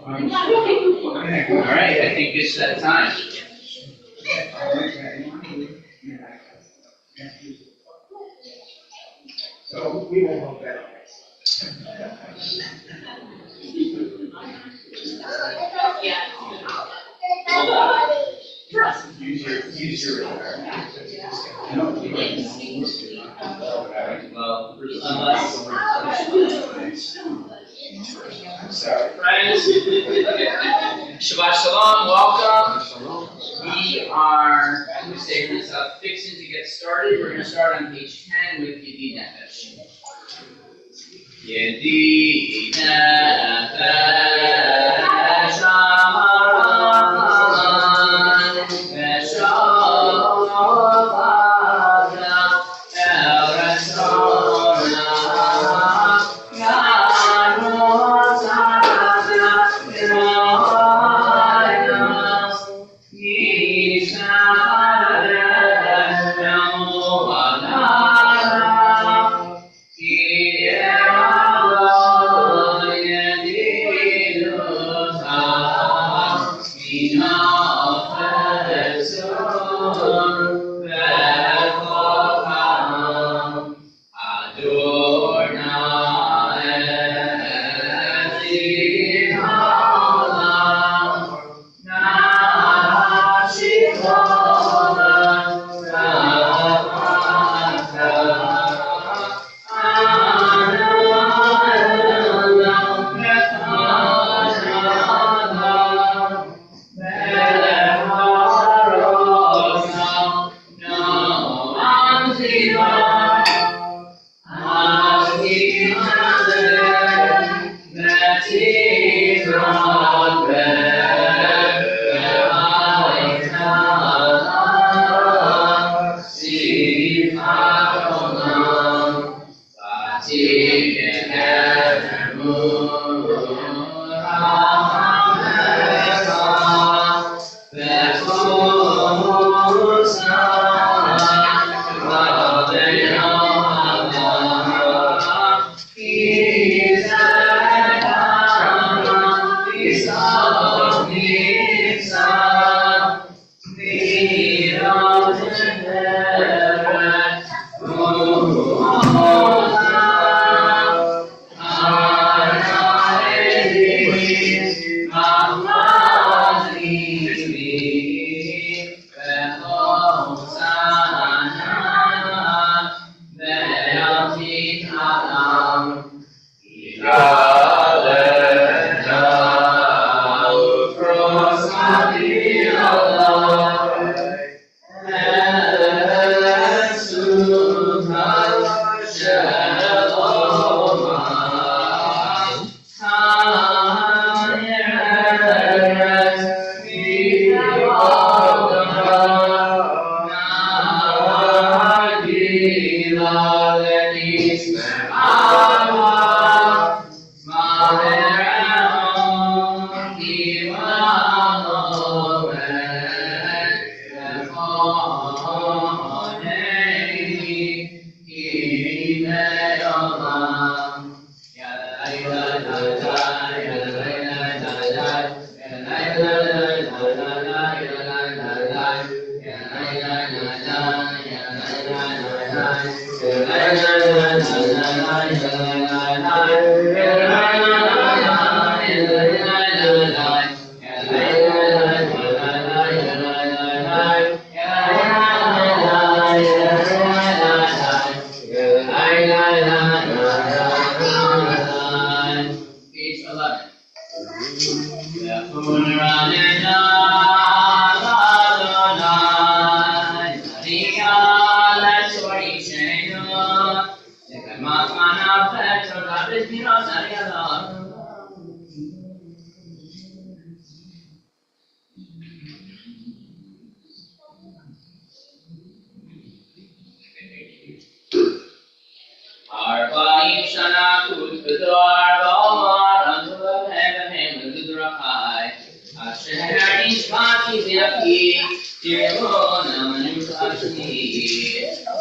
All right, I think it's that time. So we will hold that. Use your I'm sorry. Friends, Shabbat Shalom, welcome. We are, fixing to get started. We're going to start on page 10 with Yedid Nefesh. Yedid Nefesh Amaran Veshavada El Reshona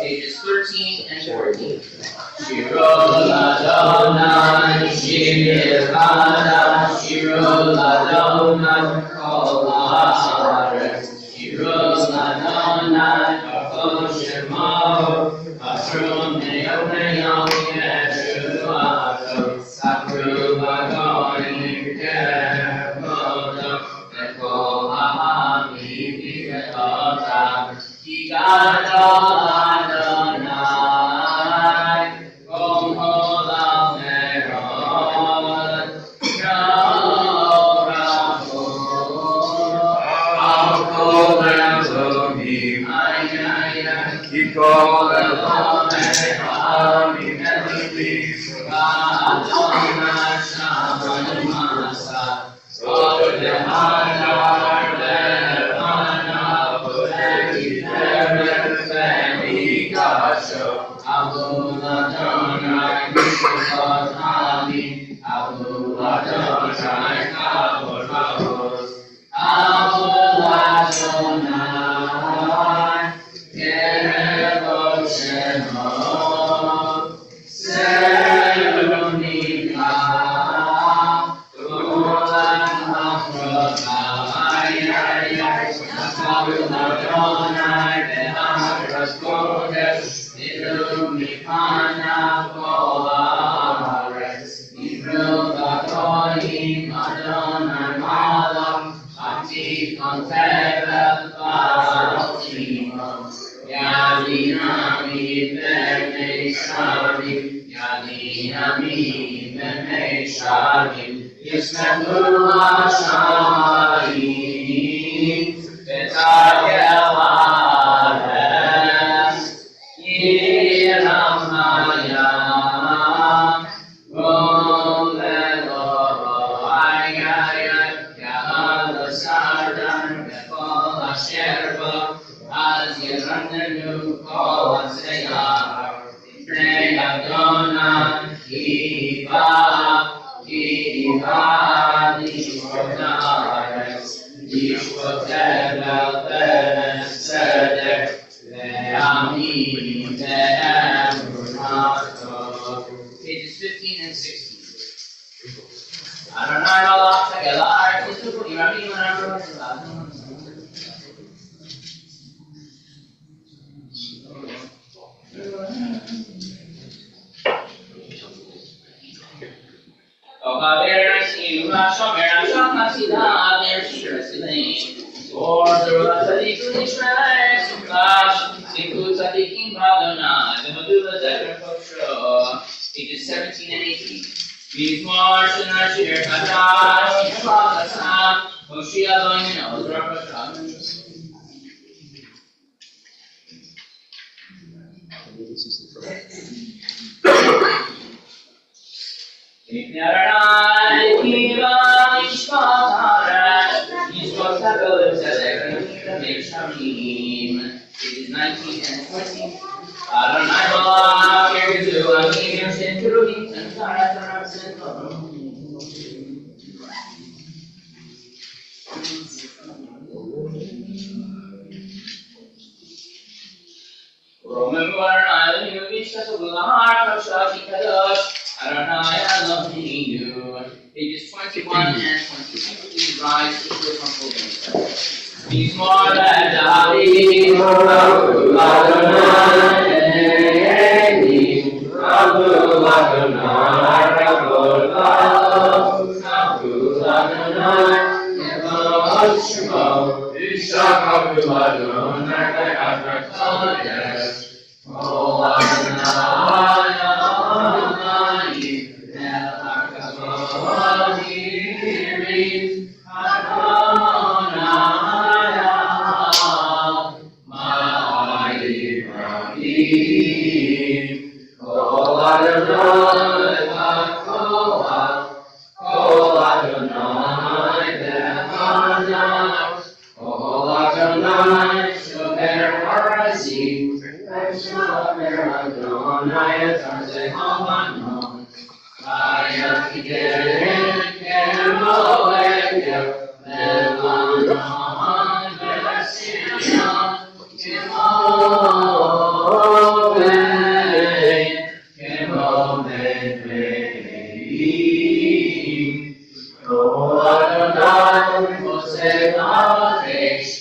Pages 13 and 14. Shiro Adonai Pages 15 and 16. Pages 17 and 18. Pages 19 and 20. Pages 21 and 22. Please rise to the comfortable. These more than O Adonai, Moshe Kadesh,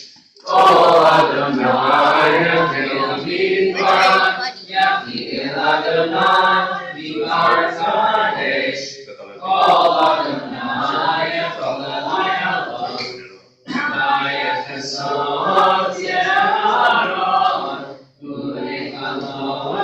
O Adonai, Elohim Midbar, Yafil Adonai, Midbar Kadesh, O Adonai, Elohim Midbar, Yafil Yaron, Ule Kalot,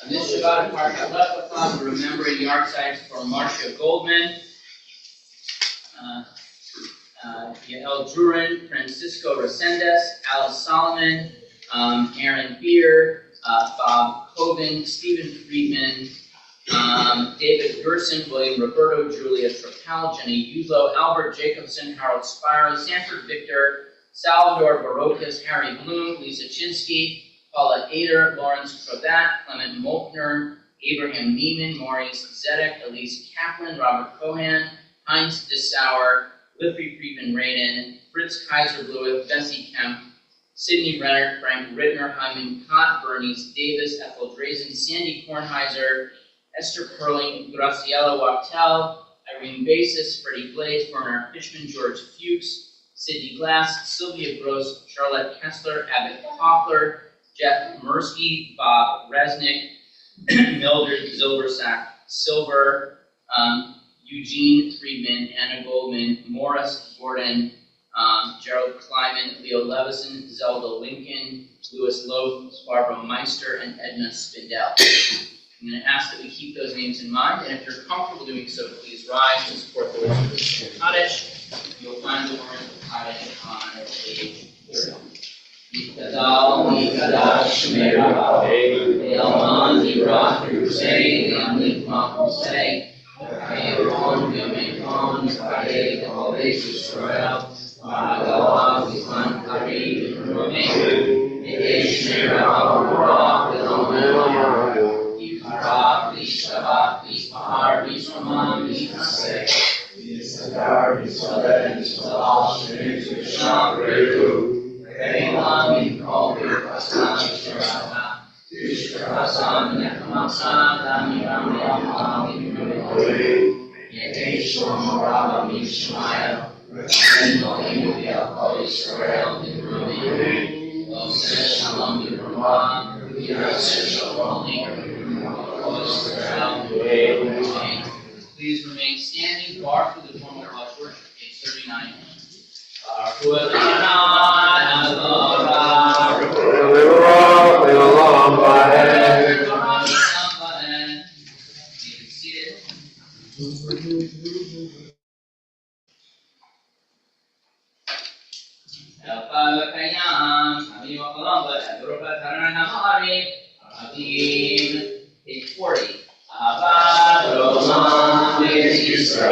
On this Shabbat, Parshat Lech Lecha, we're remembering yard sites for Marcia Goldman, Yael Drurin, Francisco Resendez, Alice Solomon, Aaron Beer, Bob Coben, Stephen Friedman, David Gerson, William Roberto, Julia Trapal, Jenny Yulo, Albert Jacobson, Harold Spiro, Sanford Victor, Salvador Barocas, Harry Bloom, Lisa Chinsky, Paula Ader, Lawrence Crodat, Clement Moltner, Abraham Neiman, Maurice Zedek, Elise Kaplan, Robert Cohan, Heinz Dessauer, Liffey Friedman Radin, Fritz Kaiser Blewett, Bessie Kemp, Sidney Renner, Frank Rittner, Hyman Cott, Bernice Davis, Ethel Drazen, Sandy Kornheiser, Esther Perling, Graciela Wachtel, Irene Basis, Freddie Blaze, Bernard Fishman, George Fuchs, Sidney Glass, Sylvia Gross, Charlotte Kessler, Abbott Hoffler, Jeff Mursky, Bob Resnick, Mildred Zilbersack Silver, Eugene Friedman, Anna Goldman, Morris Gordon, Gerald Kleiman, Leo Levison, Zelda Lincoln, Louis Loaf, Barbara Meister, and Edna Spindell. I'm going to ask that we keep those names in mind, and if you're comfortable doing so, please rise and support the words of the Kaddish. You'll find the words of the Kaddish on page 30. Yikadal, Yikadash, Shemera, Elman, Yirach, Yusei, Yamlik, Makusei, Ayron, Yamekon, Kare, Kale, Yisrael, Magawa, Yisman, Kari, Yirome, Yishmera, Amora, Vilomel, Yikara, Yishabak, Yishmahar, Yishraman, Yishasei, Yisakar, Yisrael, Yisrael, Yisham, Redu, Keilam, Yikol, Yikasam, Yishrata, Yishrasam, Yekamasam, Damiram, Yamam, Yirome, Yekeshom, Rabam, Yishmael, and Elohim, Yalkol, Yisrael, Yirome, Oseh, Shalom, Yiromah, Yiraseh, Shalom, Yiromah, Israel, Yiromah. Please remain standing, bar for the formal pledge worship, page 39. Page 40. Israel,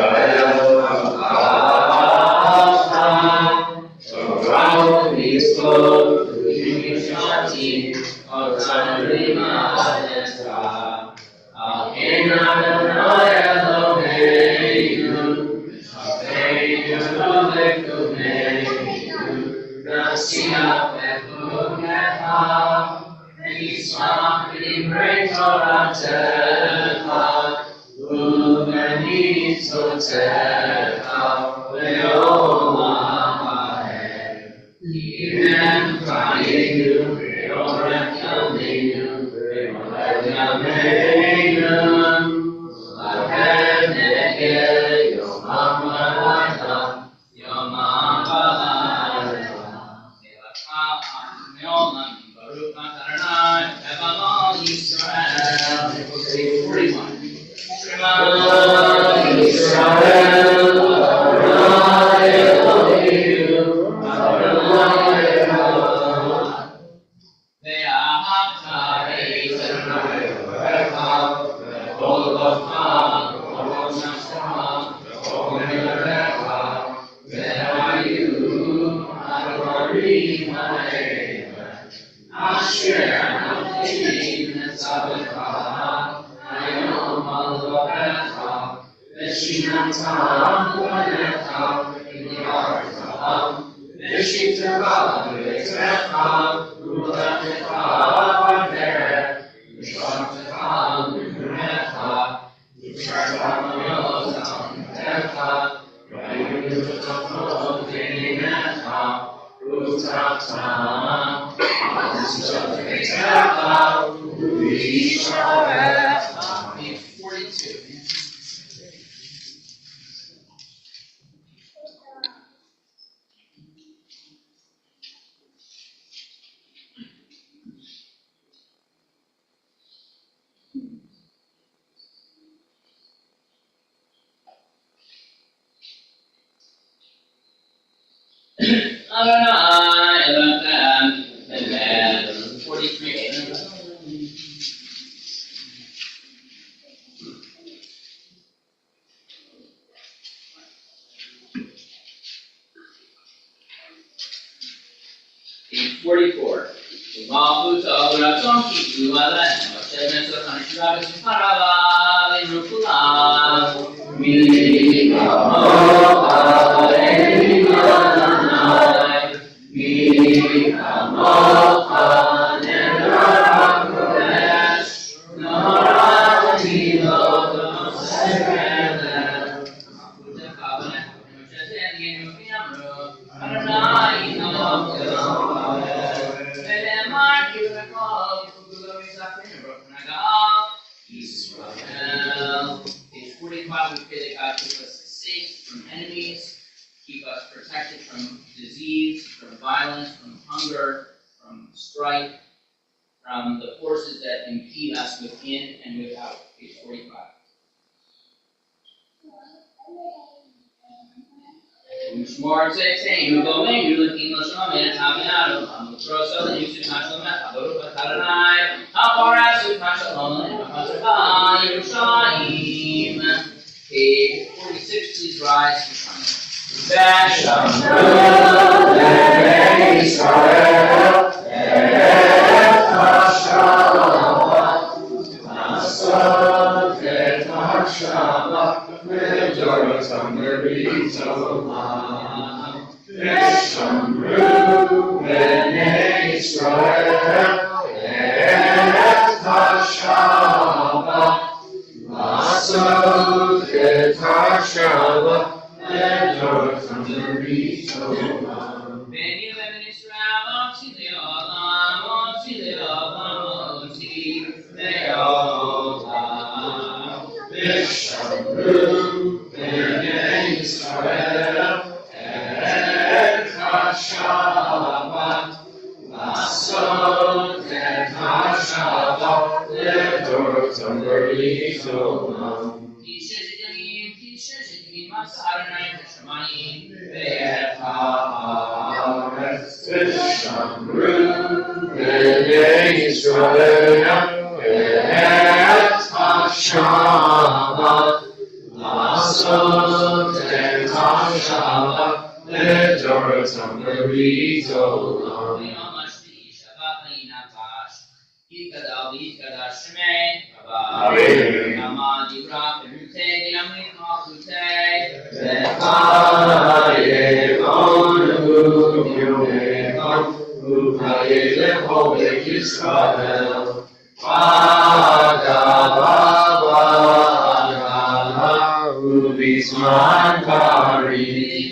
Bisman Kari.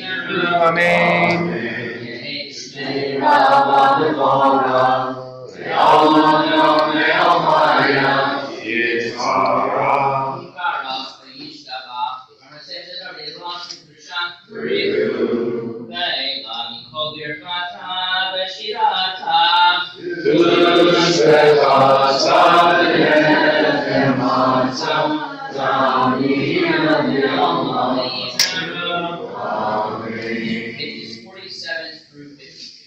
Amen. Pages 47 through 52.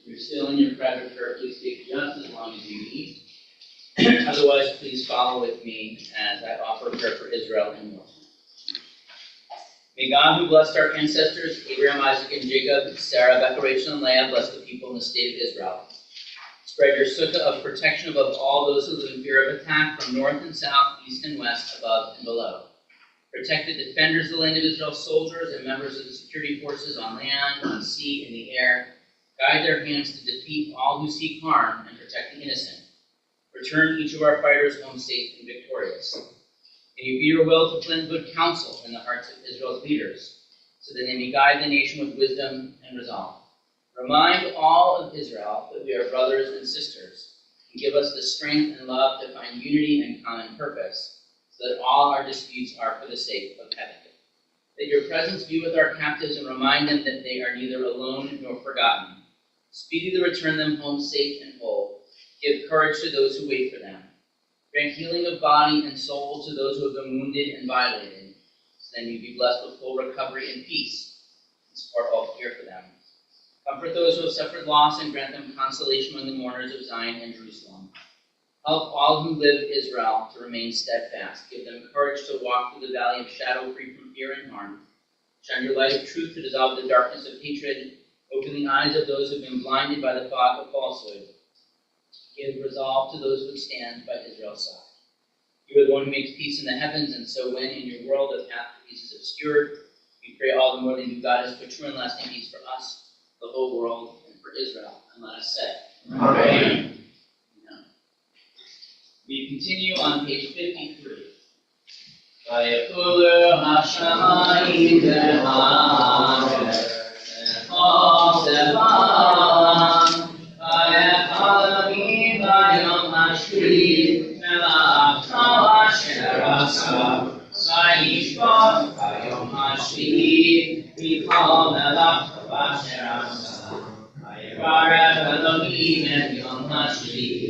If you're still in your private prayer, please take just as long as you need. Otherwise, please follow with me as I offer prayer for Israel and more. May God, who blessed our ancestors, Abraham, Isaac, and Jacob, Sarah, Becca, Rachel, and Leah, bless the people in the state of Israel. Spread your sukkah of protection above all those who live in fear of attack from north and south, east and west, above and below. Protect the defenders of the land of Israel, soldiers and members of the security forces on land, on sea, and the air. Guide their hands to defeat all who seek harm and protect the innocent. Return each of our fighters home safe and victorious. May you be your will to plant good counsel in the hearts of Israel's leaders, so that they may guide the nation with wisdom and resolve. Remind all of Israel that we are brothers and sisters, and give us the strength and love to find unity and common purpose, so that all our disputes are for the sake of heaven. That your presence be with our captives and remind them that they are neither alone nor forgotten. Speedily return them home safe and whole. Give courage to those who wait for them. Grant healing of body and soul to those who have been wounded and violated, so then you be blessed with full recovery and peace, and support all care for them. Comfort those who have suffered loss and grant them consolation among the mourners of Zion and Jerusalem. Help all who live in Israel to remain steadfast. Give them courage to walk through the valley of shadow free from fear and harm. Shine your light of truth to dissolve the darkness of hatred. Open the eyes of those who have been blinded by the fog of falsehood. Give resolve to those who stand by Israel's side. You are the one who makes peace in the heavens, and so when in your world a path to peace is obscured, we pray all the more that you, God, has put true and lasting peace for us, the whole world, and for Israel. And let us say, Amen. We continue on page 53. Vayakulu Hashamayim V'Haaretz V'Chol Zevam Vayakalavi V'Yom HaShvi V'La'achal Asher Asa Vayishbot V'Yom HaShvi V'Chol Melach Asher Asa Vayivarech Elohim Et Yom HaShvi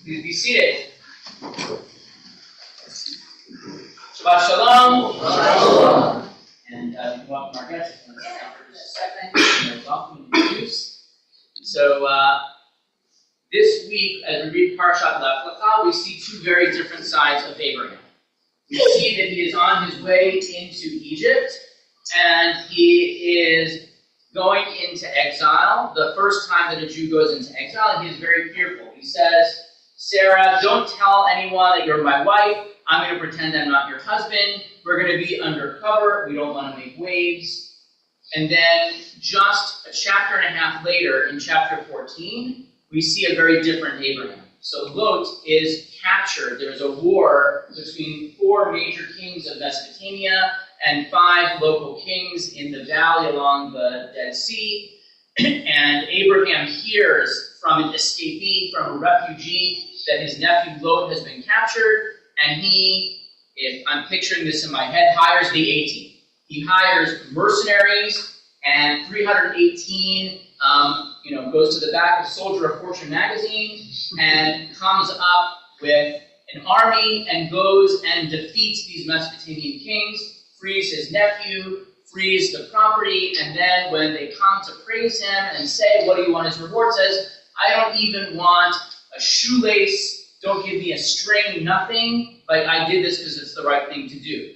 Please be seated. Shabbat Shalom. And you welcome our guests. For just a second. You're welcome to introduce. So this week, as we read Parshat Lech Lecha, we see two very different sides of Abraham. We see that he is on his way into Egypt, and he is going into exile. The first time that a Jew goes into exile, he is very fearful. He says, Sarah, don't tell anyone that you're my wife. I'm going to pretend I'm not your husband. We're going to be undercover. We don't want to make waves. And then just a chapter and a half later, in chapter 14, we see a very different Abraham. So Lot is captured. There's a war between 4 major kings of Mesopotamia and 5 local kings in the valley along the Dead Sea. And Abraham hears from an escapee, from a refugee, that his nephew Lot has been captured, and he, if I'm picturing this in my head, hires the A-team. He hires mercenaries, and 318 goes to the back of Soldier of Fortune magazine and comes up with an army and goes and defeats these Mesopotamian kings, frees his nephew, frees the property, and then when they come to praise him and say, what do you want as reward, says, I don't even want a shoelace, don't give me a string, nothing, but I did this because it's the right thing to do.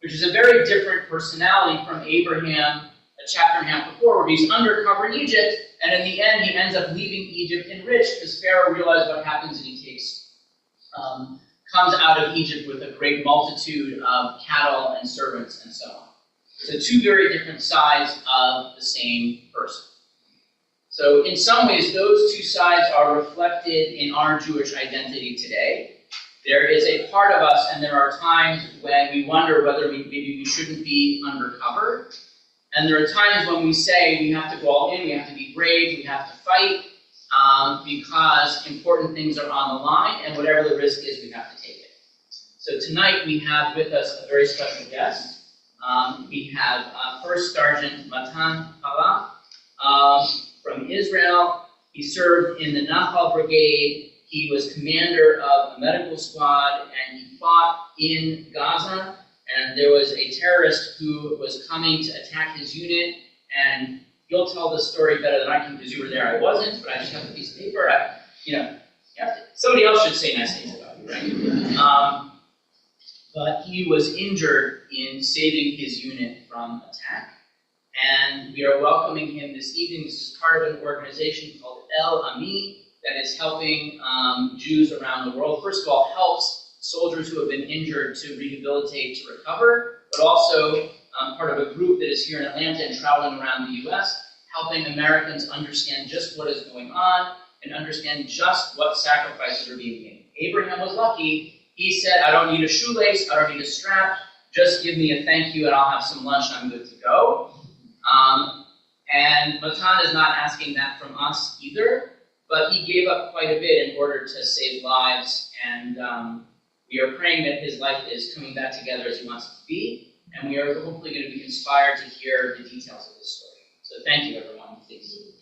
Which is a very different personality from Abraham a chapter and a half before, where he's undercover in Egypt, and in the end he ends up leaving Egypt enriched because Pharaoh realized what happens and he comes out of Egypt with a great multitude of cattle and servants and so on. So 2 very different sides of the same person. So in some ways, those 2 sides are reflected in our Jewish identity today. There is a part of us, and there are times when we wonder whether maybe we shouldn't be undercover. And there are times when we say we have to go all in, we have to be brave, we have to fight, because important things are on the line, and whatever the risk is, we have to take it. So tonight we have with us a very special guest. We have First Sergeant Matan Pala from Israel. He served in the Nahal Brigade. He was commander of a medical squad, and he fought in Gaza. And there was a terrorist who was coming to attack his unit, and you'll tell the story better than I can because you were there. I wasn't, but I just have a piece of paper. Somebody else should say nice things about you, right? But he was injured in saving his unit from attack, and we are welcoming him this evening. This is part of an organization called El Ami that is helping Jews around the world. First of all, helps soldiers who have been injured to rehabilitate, to recover, but also part of a group that is here in Atlanta and traveling around the U.S., helping Americans understand just what is going on and understand just what sacrifices are being made. Abraham was lucky. He said, I don't need a shoelace, I don't need a strap, just give me a thank you and I'll have some lunch and I'm good to go. And Matan is not asking that from us either, but he gave up quite a bit in order to save lives, and we are praying that his life is coming back together as he wants it to be, and we are hopefully going to be inspired to hear the details of his story. So thank you, everyone. Please.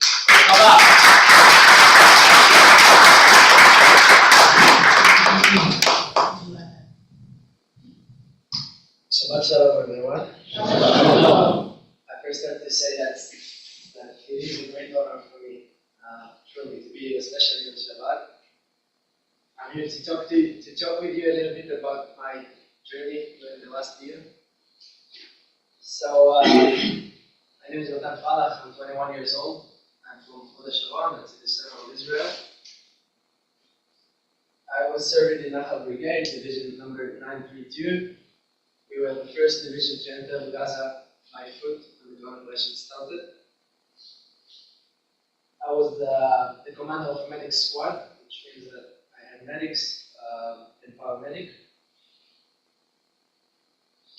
Shabbat Shalom, everyone. I first have to say that it is a great honor for me, truly, to be here, especially on Shabbat. I'm here to talk with you a little bit about my journey during the last year. So, my name is Matan Falach. I'm 21 years old. I'm from Sharon, that's in the center of Israel. I was serving in Nahal Brigade, division number 932. We were the first division to enter Gaza by foot when the operation started. I was the commander of medic squad, which means that I had medics and paramedic.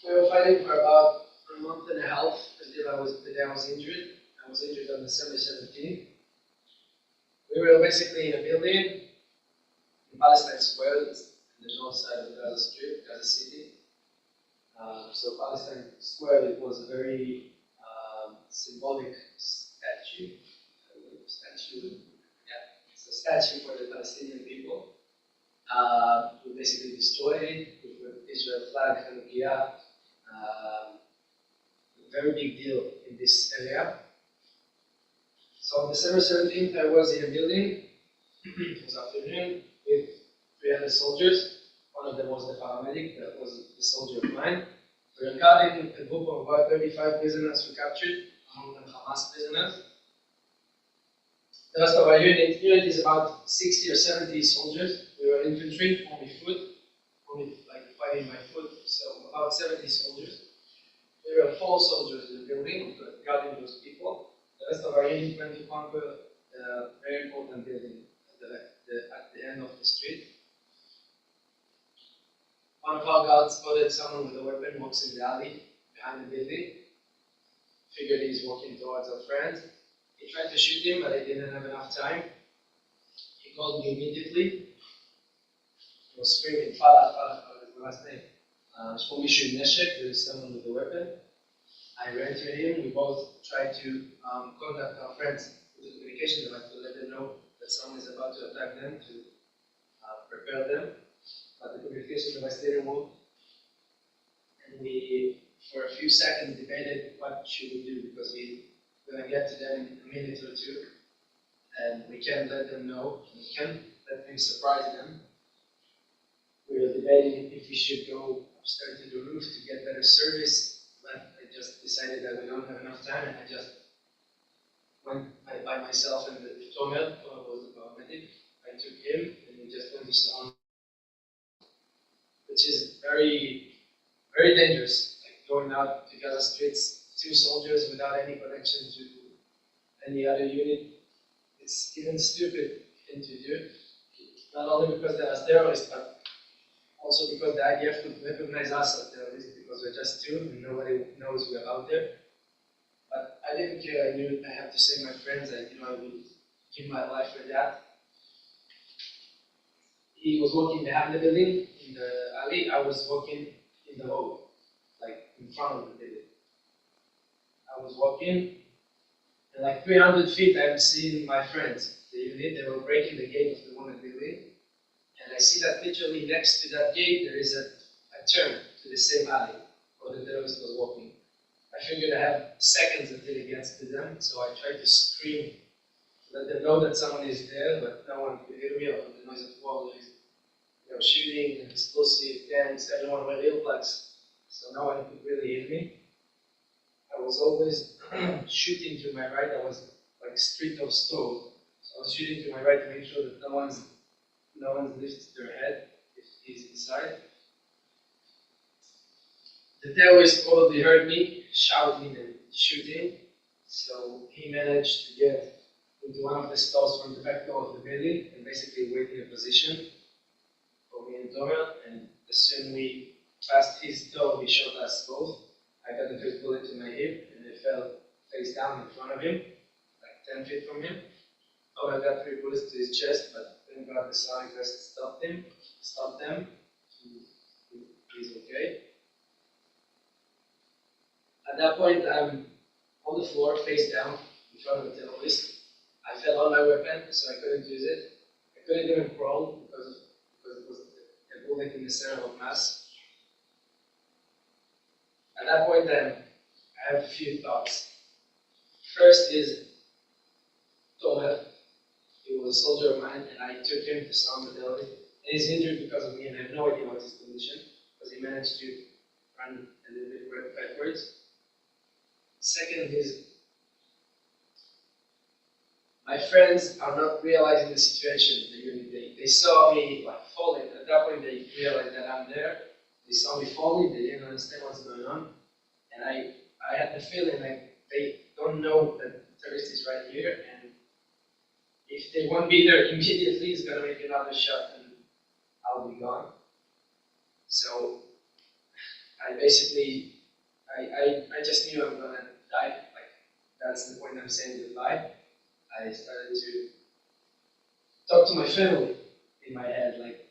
We were fighting for about a month and a half until the day I was injured. I was injured on December 17th. We were basically in a building in Palestine Square, that's on the north side of Gaza Strip, Gaza City. So Palestine Square, it was a very symbolic statue. It's a statue for the Palestinian people. We basically destroyed it with the Israel flag, Hanukkah. A very big deal in this area. So on December 17th, I was in a building. It was afternoon with 300 soldiers. One of them was the paramedic, that was the soldier of mine. We were guarding a group of about 35 prisoners we captured, among them Hamas prisoners. The rest of our unit is about 60 or 70 soldiers. We were infantry, only foot, only like fighting by foot, so about 70 soldiers. There were 4 soldiers in the building, guarding those people. The rest of our unit went to conquer a very important building at the at the end of the street. One of our guards spotted someone with a weapon walks in the alley behind the building. Figured he's walking towards our friend. He tried to shoot him, but I didn't have enough time. He called me immediately. He was screaming, Falah, Falah, what is the last name? Shpomishu Neshek, there is someone with a weapon. I ran to him. We both tried to contact our friends with the communication device to let them know that someone is about to attack them, to prepare them. But the communication device didn't work. And we, for a few seconds, debated what should we do because we're going to get to them in a minute or two. And we can't let them know. We can't let things surprise them. We were debating if we should go upstairs to the roof to get better service. But I just decided that we don't have enough time, and I just went by myself and the Tomer was the paramedic. I took him and we just went to sound, which is very, very dangerous. Like going out to Gaza streets, 2 soldiers without any connection to any other unit. It's even stupid thing to do. Not only because they are terrorists, but also because the IDF would recognize us as terrorists because we're just 2 and nobody knows we're out there. But I didn't care. I knew I had to save my friends. I knew I would give my life for that. He was walking behind the building in the alley. I was walking in the road, like in front of the building. I was walking, and like 300 feet, I'm seeing my friends. The unit, they were breaking the gate of the wounded building. And I see that literally next to that gate, there is a turn to the same alley where the terrorist was walking. I figured I have seconds until it gets to them, so I tried to scream to let them know that someone is there, but no one could hear me or the noise of war. Shooting and explosive tanks, everyone were earplugs, so no one could really hear me. I was always shooting to my right. I was like street of stove, so I was shooting to my right to make sure that no one lifts their head if he's inside. The terrorist probably heard me shouting and shooting, so he managed to get into one of the stalls from the back door of the building and basically wait in a position for me and Tomer. And as soon as we passed his door, he shot us both. I got the first bullet to my hip and I fell face down in front of him, like 10 feet from him. Tomer got 3 bullets to his chest, but thank God the Islamic vest stopped them. He's okay. At that point, I'm on the floor, face down, in front of the terrorist. I fell on my weapon, so I couldn't use it. I couldn't even crawl because it was a bullet in the center of mass. At that point, I have a few thoughts. First is Tomer. He was a soldier of mine, and I took him to Salem Battalion. And he's injured because of me, and I have no idea what his condition, because he managed to run a little bit backwards. Second is, my friends are not realizing the situation. They saw me like falling. At that point, they realized that I'm there. They saw me falling. They didn't understand what's going on. And I had the feeling like they don't know that the terrorist is right here. And if they won't be there immediately, he's going to make another shot and I'll be gone. So I basically, I just knew I'm going to die. Like, that's the point I'm saying goodbye. I started to talk to my family in my head, like,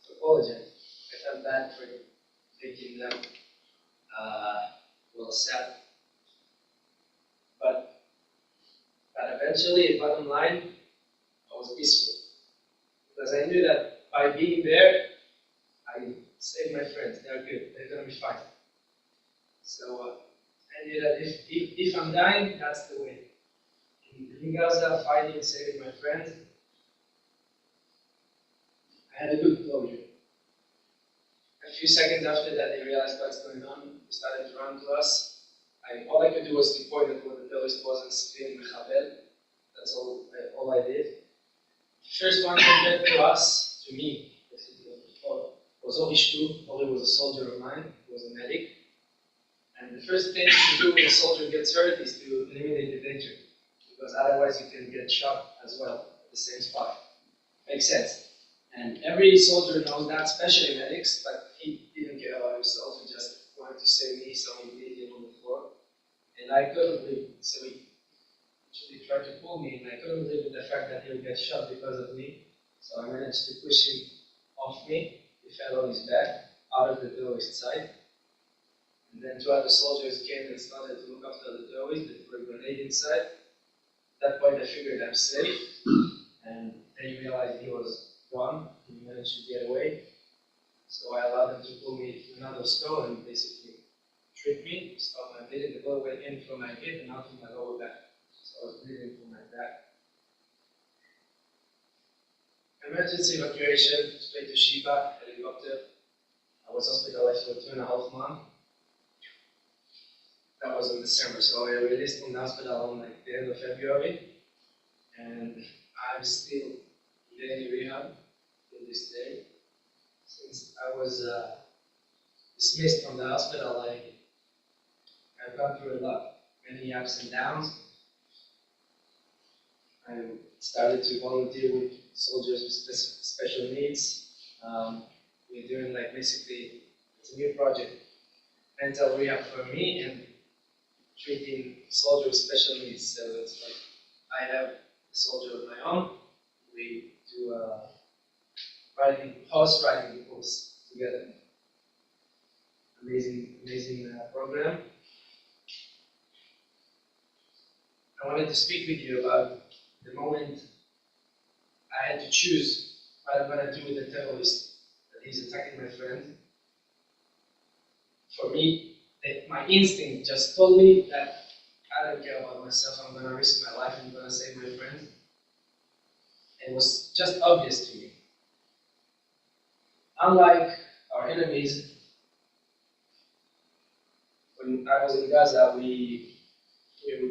to apologize. I felt bad for making them well sad. But eventually, bottom line, I was peaceful. Because I knew that by being there, I saved my friends. They're good. They're going to be fine. So I knew that if I'm dying, that's the way. In Gaza, fighting, saving my friends, I had a good closure. A few seconds after that, they realized what's going on. They started to run to us. All I could do was to point at what the terrorist was and scream Mechabel. That's all I did. The first one compared to us, to me, was Orishtu. Ori was a soldier of mine. He was a medic. And the first thing to do when a soldier gets hurt is to eliminate the danger. Because otherwise you can get shot as well at the same spot. Makes sense. And every soldier knows that, especially medics, but he didn't care about himself. He just wanted to save me, so he laid him on the floor. And I couldn't live, so he actually tried to pull me, and I couldn't live with the fact that he'll get shot because of me. So I managed to push him off me. He fell on his back, out of the terrorist side. And then two other soldiers came and started to look after the terrorist. They threw a grenade inside. At that point, I figured I'm safe. And they realized he was gone. He managed to get away. So I allowed them to pull me to another store and basically trick me, stop my bleeding. The bullet went in from my hip and out from my lower back. So I was bleeding from my back. Emergency evacuation, straight to Sheba, helicopter. I was hospitalized for 2.5 months. That was in December, so I released from the hospital on like the end of February. And I'm still in daily rehab till this day. Since I was dismissed from the hospital, I've gone through a lot, many ups and downs. I started to volunteer with soldiers with special needs. We're doing like basically, it's a new project, mental rehab for me and treating soldiers with special needs. So it's like, I have a soldier of my own. We do horse riding course together. Amazing program. I wanted to speak with you about the moment I had to choose what I'm going to do with the terrorist that he's attacking my friend. For me, my instinct just told me that I don't care about myself, I'm going to risk my life, I'm going to save my friend. It was just obvious to me. Unlike our enemies, when I was in Gaza, we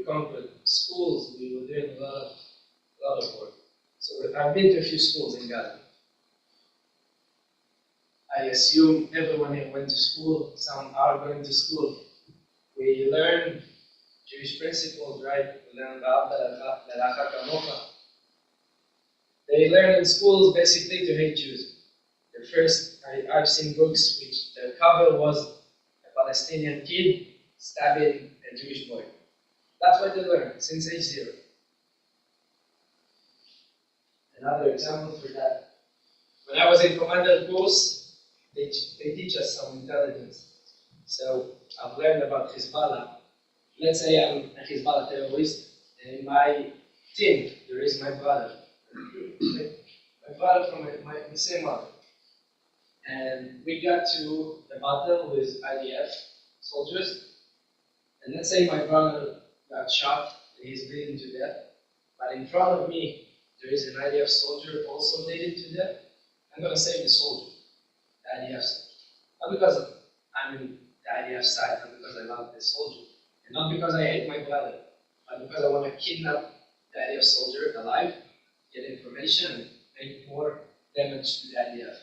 conquered schools, we were doing a lot of work. So I've been to a few schools in Gaza. I assume everyone here went to school, some are going to school. We learn Jewish principles, right? We learn about They learn in schools basically to hate Jews. The first, I've seen books which the cover was a Palestinian kid stabbing a Jewish boy. That's what they learn since age 0. Another example for that. When I was in commander course, they teach us some intelligence. So I've learned about Hezbollah. Let's say I'm a Hezbollah terrorist, and in my team there is my brother. My brother from the same mother. And we got to the battle with IDF soldiers. And let's say my brother got shot and he's bleeding to death. But in front of me, there is an IDF soldier also bleeding to death. I'm going to save the soldier, the IDF soldier. Not because I'm in the IDF side, not because I love the soldier, and not because I hate my brother, but because I want to kidnap the IDF soldier alive, get information, and make more damage to the IDF.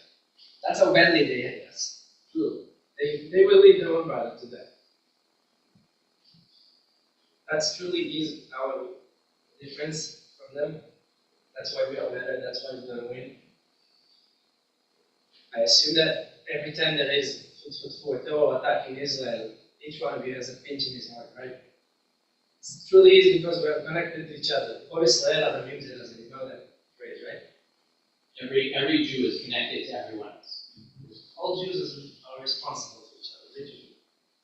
That's how badly they hate us. True. They will leave their own brother to death. That's truly is our difference from them. That's why we are better, that's why we're going to win. I assume that every time there is for a terror attack in Israel, each one of you has a pinch in his heart, right? It truly is because we are connected to each other. All Israel are the Israelis, and you know that phrase, right? Every Jew is connected to everyone else. All Jews are responsible for each other, literally.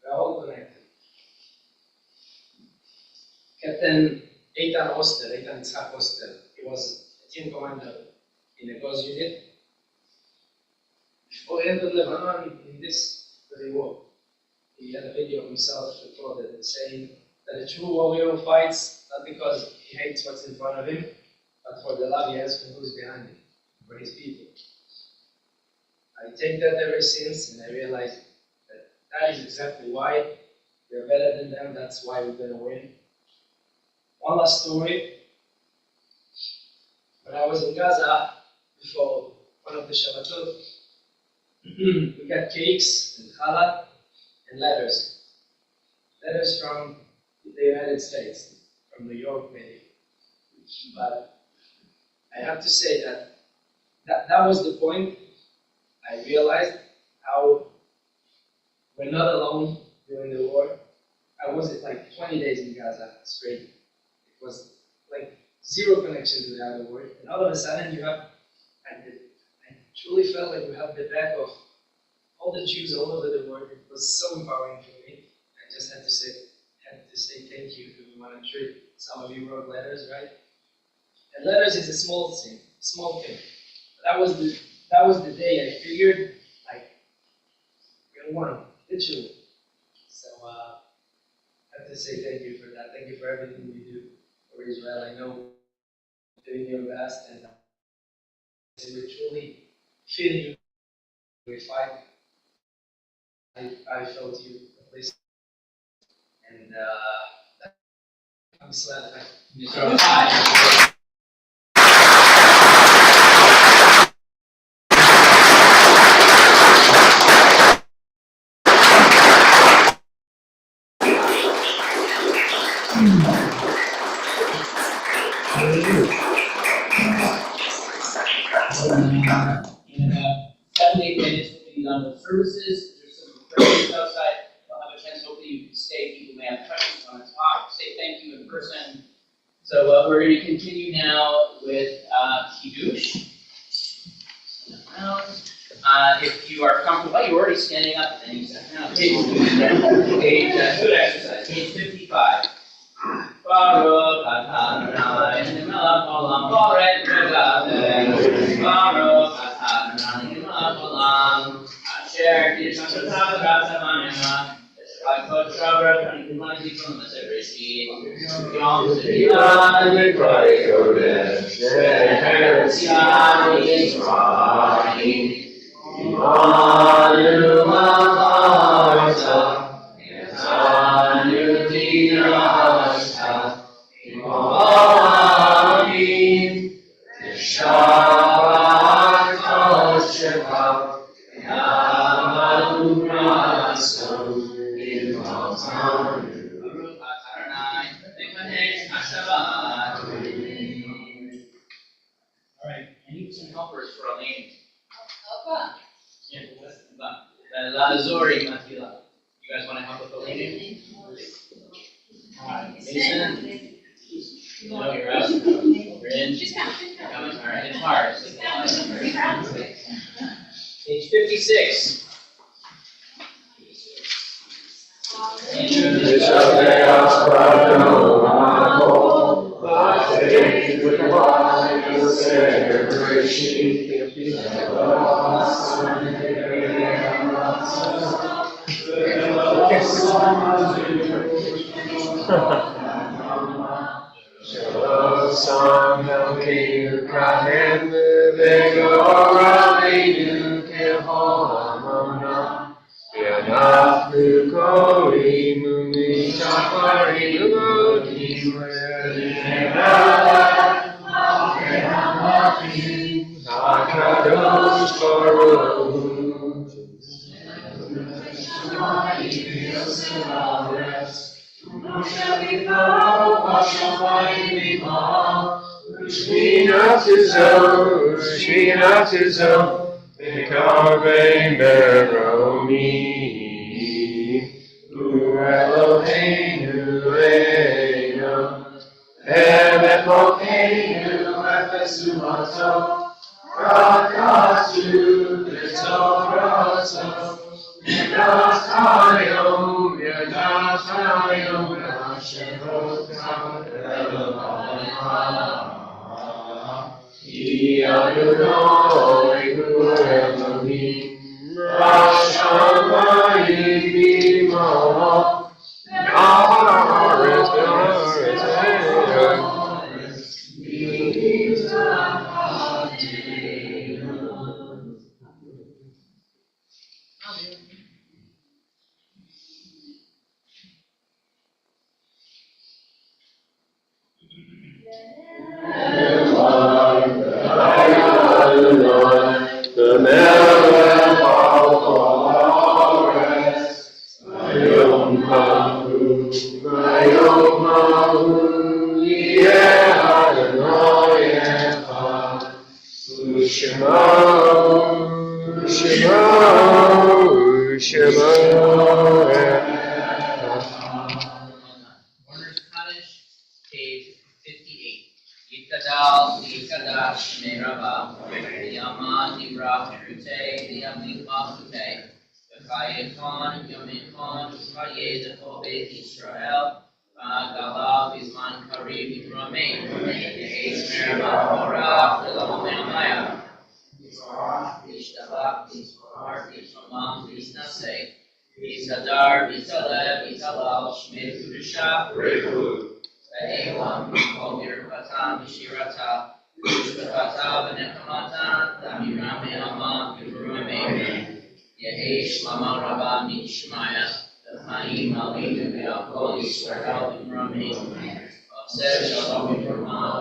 We are all connected. Captain Eitan Yitzhak Oster, he was a team commander in a Gauss unit. Before he entered Lebanon in this very war, he had a video of himself recorded saying that a true warrior fights not because he hates what's in front of him, but for the love he has for who's behind him, for his people. I take that ever since, and I realized that is exactly why we're better than them, that's why we're going to win. One last story. When I was in Gaza, before one of the Shabbatot, we got cakes and challah and letters. Letters from the United States, from New York maybe. But I have to say that that was the point. I realized how we're not alone during the war. I was like 20 days in Gaza straight. It was like zero connection to the other world. And all of a sudden you have, I truly felt like we have the back of all the Jews all over the world. It was so empowering for me. I just had to say thank you to everyone. I'm sure some of you wrote letters, right? And letters is a small thing. But that was the day I figured, like, we're one, literally. So I have to say thank you for that. Thank you for everything you do for Israel. I know you're doing your best, and we're truly feeling you. We fight. I felt you at least, and I'm glad. In about 7 to 8 minutes, we'll be done with services. There's some refreshments outside. You'll have a chance, hopefully you can stay. People may have questions, want to talk, say thank you in person. So we're going to continue now with Kiddush. If you are comfortable, you're already standing up, then you sit down. Good exercise. Page 55. Baruch atah Adonai melech haolam borei v'gadol. Baruch atah Adonai melech haolam asher kiddushanu v'gatam anema asher kol shavar k'nimah zikron l'sefer reshit yom tzediyah v'kroi kodesh she'eretz yam Yisrael Imanu ma'arta Yetanu dirashta Amin Shabbat Kosheva Yamadu Raso Ilmatanu Baruch Adonai V'kanesh HaShabbat. Alright, I need some helpers for Elaine. Yeah, Lazori Matila. You guys want to help with Elaine? Alright, Mason? No, you're out. You're in. She's coming. Alright, it's hard. Page 56. Shema Shmei Rabba, Yaman Nibra Trute, Yamim Machute, Chayekon, Yomekon, Chaye Decho Beit Yisrael, Gala Bizman Karim Yiramein, Shmei Rabba Torah, V'lo Me'amaya, Yishtabach, Yishmar, Yishmam, Yisnaseh, Yishadar, Yisalev, Yishalal, Shmei Kudusha, Elam, Kol Mirkata, Mishirata, Mishpata, Benekamata, Damiram Elamah, Yurumim, Yehesh, Mama Rabba, Mishmaya, Chaim, Alinu, Be'akol, Yisrael, Yurumim, Oseh Shalom, Yurumah,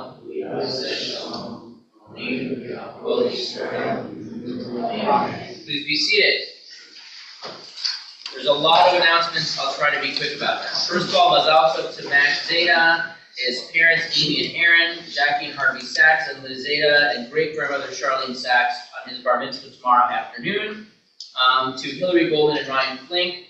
Oseh Shalom, Alinu, Be'akol, Yisrael, Yurumim. Please be seated. There's a lot of announcements. I'll try to be quick about that. First of all, Mazal Tov to Max Zeta, his parents Amy and Aaron, Jackie and Harvey Sachs, and Liz Zeta, and great-grandmother Charlene Sachs on his bar mitzvah tomorrow afternoon. To Hillary Goldman and Ryan Flink,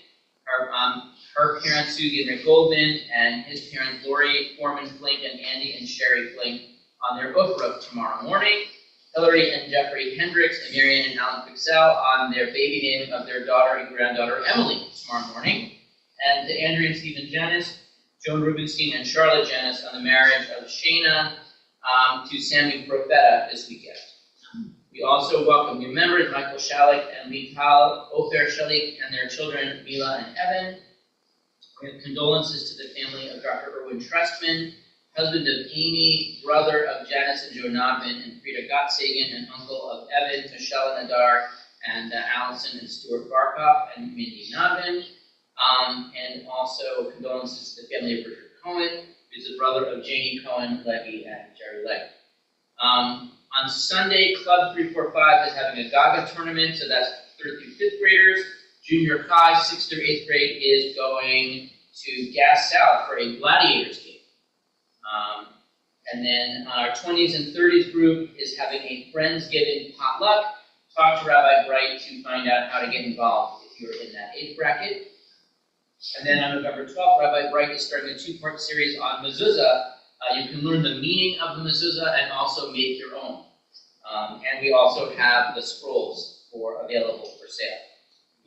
her parents Susie and Rick Goldman, and his parents Lori Foreman Flink and Andy and Sherry Flink on their Oprah tomorrow morning. Hillary and Jeffrey Hendricks and Marianne and Alan Pixel on their baby naming of their daughter and granddaughter Emily tomorrow morning. And to Andrea and Stephen Janis, Joan Rubenstein and Charlotte Janis on the marriage of Shayna to Sammy Profeta this weekend. We also welcome new members Michael Shalik and Lee Tal, Ofer Shalik and their children Mila and Evan. We have condolences to the family of Dr. Erwin Trustman, husband of Amy, brother of Janice and Joe Nodman, and Frida Gottsagen, and uncle of Evan, Michelle Nadar, and Allison and Stuart Barkoff, and Mindy Nodman. And also condolences to the family of Richard Cohen, who's the brother of Janie Cohen, Levy, and Jerry Legg. On Sunday, Club 345 is having a Gaga tournament, so that's 3rd through 5th graders. Junior high, 6th through 8th grade, is going to Gas South for a Gladiators game. And then our 20s and 30s group is having a Friendsgiving potluck. Talk to Rabbi Bright to find out how to get involved if you're in that age bracket. And then on November 12th, Rabbi Bright is starting a 2-part series on mezuzah. You can learn the meaning of the mezuzah and also make your own. And we also have the scrolls available for sale.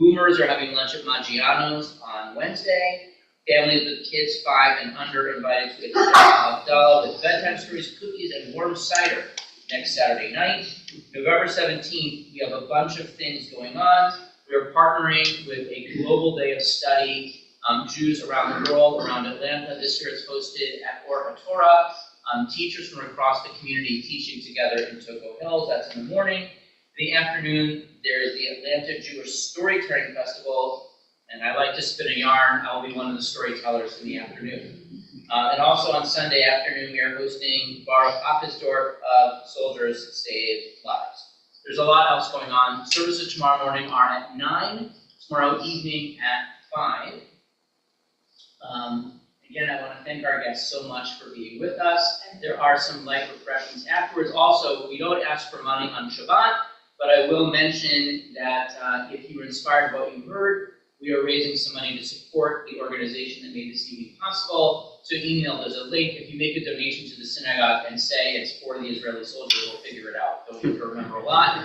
Boomers are having lunch at Maggiano's on Wednesday. Families with kids 5 and under are invited to a Abdallah with bedtime stories, cookies, and warm cider next Saturday night. November 17th, we have a bunch of things going on. We are partnering with a global day of study, Jews around the world, around Atlanta. This year it's hosted at Or Torah. Teachers from across the community teaching together in Toco Hills. That's in the morning. In the afternoon, there is the Atlanta Jewish Storytelling Festival. And I like to spin a yarn. I'll be one of the storytellers in the afternoon. And also on Sunday afternoon, we are hosting Baruch Appisdorf of Soldiers Save Lives. There's a lot else going on. Services tomorrow morning are at 9, tomorrow evening at 5. Again, I want to thank our guests so much for being with us. There are some light refreshments afterwards. Also, we don't ask for money on Shabbat, but I will mention that if you were inspired by what you heard, we are raising some money to support the organization that made this evening possible. So email, there's a link. If you make a donation to the synagogue and say it's for the Israeli soldiers, we'll figure it out. Don't need to remember a lot.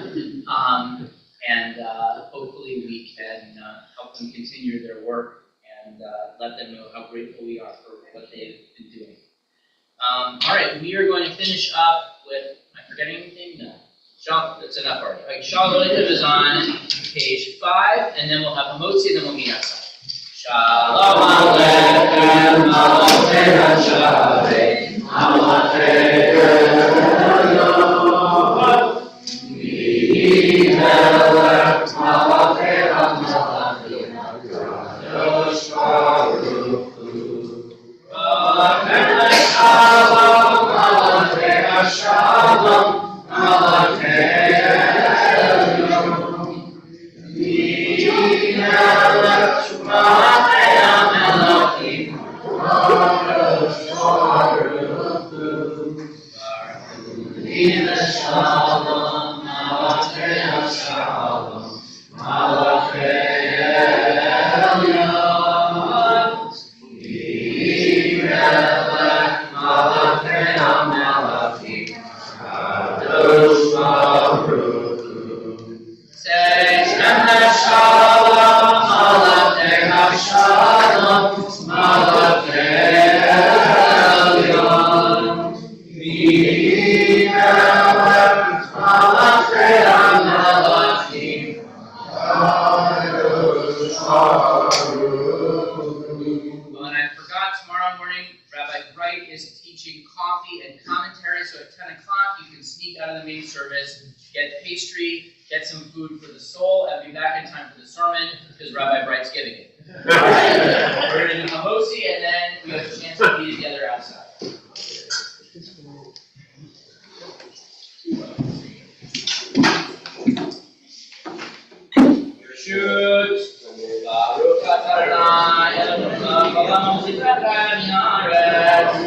And hopefully we can help them continue their work and let them know how grateful we are for what they've been doing. All right, we are going to finish up with, am I forgetting anything? No. That's enough already. All right, Shalom Aleichem is on page 5, and then we'll have a motzi, and then we'll meet outside. Shalom Aleichem, Shalom. morning, Rabbi Bright is teaching coffee and commentary, so at 10 o'clock you can sneak out of the main service, get pastry, get some food for the soul, and be back in time for the sermon, because Rabbi Bright's giving it. Alright? We're going to do Mahosi, and then we have a chance to be together outside. Shoot! Baruch atah Adonai Eloheinu melech haolam v'zivrecha min haaretz.